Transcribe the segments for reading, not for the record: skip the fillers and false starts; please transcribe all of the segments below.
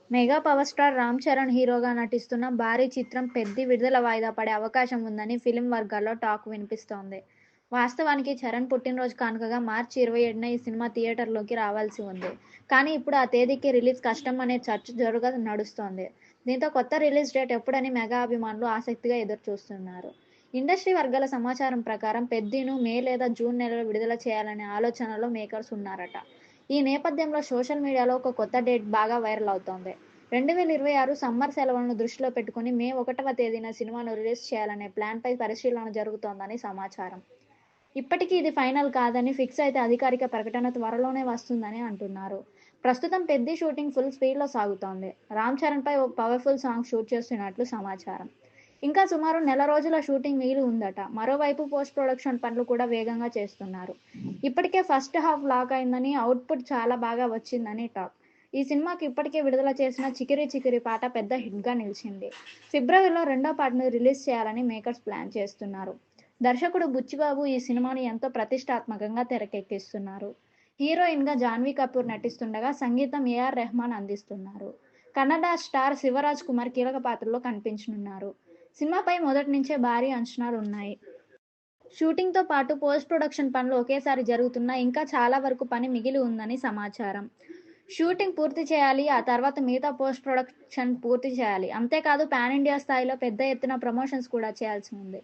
Mega power star Ram Charan హీరోగా నటిస్తున్న భారీ చిత్రం 'పెద్ది' విడుదల వాయిదా పడే అవకాశం ఉందని ఫిల్మ్ వర్గాల్లో టాక్ వినిపిస్తోంది. వాస్తవానికి చరణ్ పుట్టినరోజు కానుకగా మార్చి 27న ఈ సినిమా థియేటర్లోకి రావాల్సి ఉంది. కానీ ఇప్పుడు ఆ తేదీకి రిలీజ్ కష్టం అనే చర్చ జోరుగా నడుస్తోంది. దీంతో కొత్త రిలీజ్ డేట్ ఎప్పుడని మెగా అభిమానులు ఆసక్తిగా ఎదురుచూస్తున్నారు. ఇండస్ట్రీ వర్గాల సమాచారం ప్రకారం 'పెద్ది'ను మే లేదా జూన్ నెలలో విడుదల చేయాలనే ఆలోచనలో మేకర్స్ ఉన్నారట. ఈ నేపథ్యంలో సోషల్ మీడియాలో ఒక కొత్త డేట్ బాగా వైరల్ అవుతోంది. 2026 సమ్మర్ సెలవులను దృష్టిలో పెట్టుకుని మే 1వ తేదీన సినిమాను రిలీజ్ చేయాలనే ప్లాన్పై పరిశీలన జరుగుతోందని సమాచారం. ఇప్పటికీ ఇది ఫైనల్ కాదని, ఫిక్స్ అయితే అధికారిక ప్రకటన త్వరలోనే వస్తుందని అంటున్నారు. ప్రస్తుతం 'పెద్ది' షూటింగ్ ఫుల్ స్పీడ్లో సాగుతోంది. రామ్ చరణ్పై ఓ పవర్ఫుల్ సాంగ్ షూట్ చేస్తున్నట్లు సమాచారం. ఇంకా సుమారు నెల రోజుల షూటింగ్ మిగిలి ఉందట. మరోవైపు పోస్ట్ ప్రొడక్షన్ పనులు కూడా వేగంగా చేస్తున్నారు. ఇప్పటికే ఫస్ట్ హాఫ్ లాక్ అయిందని, అవుట్పుట్ చాలా బాగా వచ్చిందని టాక్. ఈ సినిమాకి ఇప్పటికే విడుదల చేసిన 'చికిరి చికిరి' పాట పెద్ద హిట్గా నిలిచింది. ఫిబ్రవరిలో రెండో పార్ట్ను రిలీజ్ చేయాలని మేకర్స్ ప్లాన్ చేస్తున్నారు. దర్శకుడు బుచ్చిబాబు ఈ సినిమాను ఎంతో ప్రతిష్టాత్మకంగా తెరకెక్కిస్తున్నారు. హీరోయిన్గా జాన్వీ కపూర్ నటిస్తుండగా సంగీతం ఏఆర్ రెహమాన్ అందిస్తున్నారు. కన్నడ స్టార్ శివరాజ్ కుమార్ కీలక పాత్రలో కనిపించనున్నారు. సినిమాపై మొదటి నుంచే భారీ అంచనాలు ఉన్నాయి. షూటింగ్తో పాటు పోస్ట్ ప్రొడక్షన్ పనులు ఒకేసారి జరుగుతున్నా ఇంకా చాలా వరకు పని మిగిలి ఉందని సమాచారం. షూటింగ్ పూర్తి చేయాలి, ఆ తర్వాత మిగతా పోస్ట్ ప్రొడక్షన్ పూర్తి చేయాలి. అంతేకాదు పాన్ ఇండియా స్థాయిలో పెద్ద ఎత్తున ప్రమోషన్స్ కూడా చేయాల్సి ఉంది.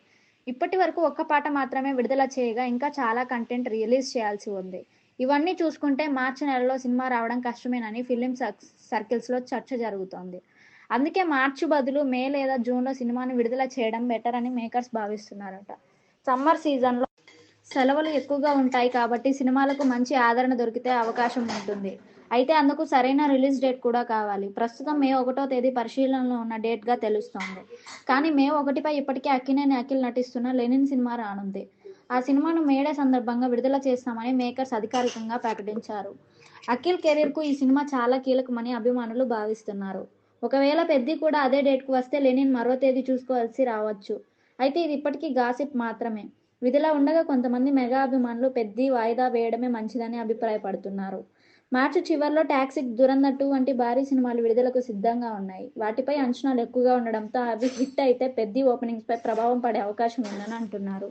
ఇప్పటి వరకు ఒక్క పాట మాత్రమే విడుదల చేయగా ఇంకా చాలా కంటెంట్ రిలీజ్ చేయాల్సి ఉంది. ఇవన్నీ చూసుకుంటే మార్చి నెలలో సినిమా రావడం కష్టమేనని ఫిలిం సర్కిల్స్లో చర్చ జరుగుతోంది. అందుకే మార్చి బదులు మే లేదా జూన్లో సినిమాను విడుదల చేయడం బెటర్ అని మేకర్స్ భావిస్తున్నారట. సమ్మర్ సీజన్లో సెలవులు ఎక్కువగా ఉంటాయి కాబట్టి సినిమాలకు మంచి ఆదరణ దొరికితే అవకాశం ఉంటుంది. అయితే అందుకు సరైన రిలీజ్ డేట్ కూడా కావాలి. ప్రస్తుతం మే 1వ తేదీ పరిశీలనలో ఉన్న డేట్గా తెలుస్తోంది. కానీ మే 1పై ఇప్పటికే అక్కినేని అఖిల్ నటిస్తున్న 'లెనిన్' సినిమా రానుంది. ఆ సినిమాను మే డే సందర్భంగా విడుదల చేస్తామని మేకర్స్ అధికారికంగా ప్రకటించారు. అఖిల్ కెరీర్కు ఈ సినిమా చాలా కీలకమని అభిమానులు భావిస్తున్నారు. ఒకవేళ 'పెద్ది' కూడా అదే డేట్కు వస్తే 'లెనిన్' మరో తేదీ చూసుకోవాల్సి రావచ్చు. అయితే ఇది ఇప్పటికీ గాసిప్ మాత్రమే. ఇదిలా ఉండగా కొంతమంది మెగా అభిమానులు 'పెద్ది' వాయిదా వేయడమే మంచిదని అభిప్రాయపడుతున్నారు. మార్చి చివర్లో 'టాక్సిక్', 'దురంధర్ 2' వంటి భారీ సినిమాలు విడుదలకు సిద్ధంగా ఉన్నాయి. వాటిపై అంచనాలు ఎక్కువగా ఉండడంతో అవి హిట్ అయితే 'పెద్ది' ఓపెనింగ్స్పై ప్రభావం పడే అవకాశం ఉందని అంటున్నారు.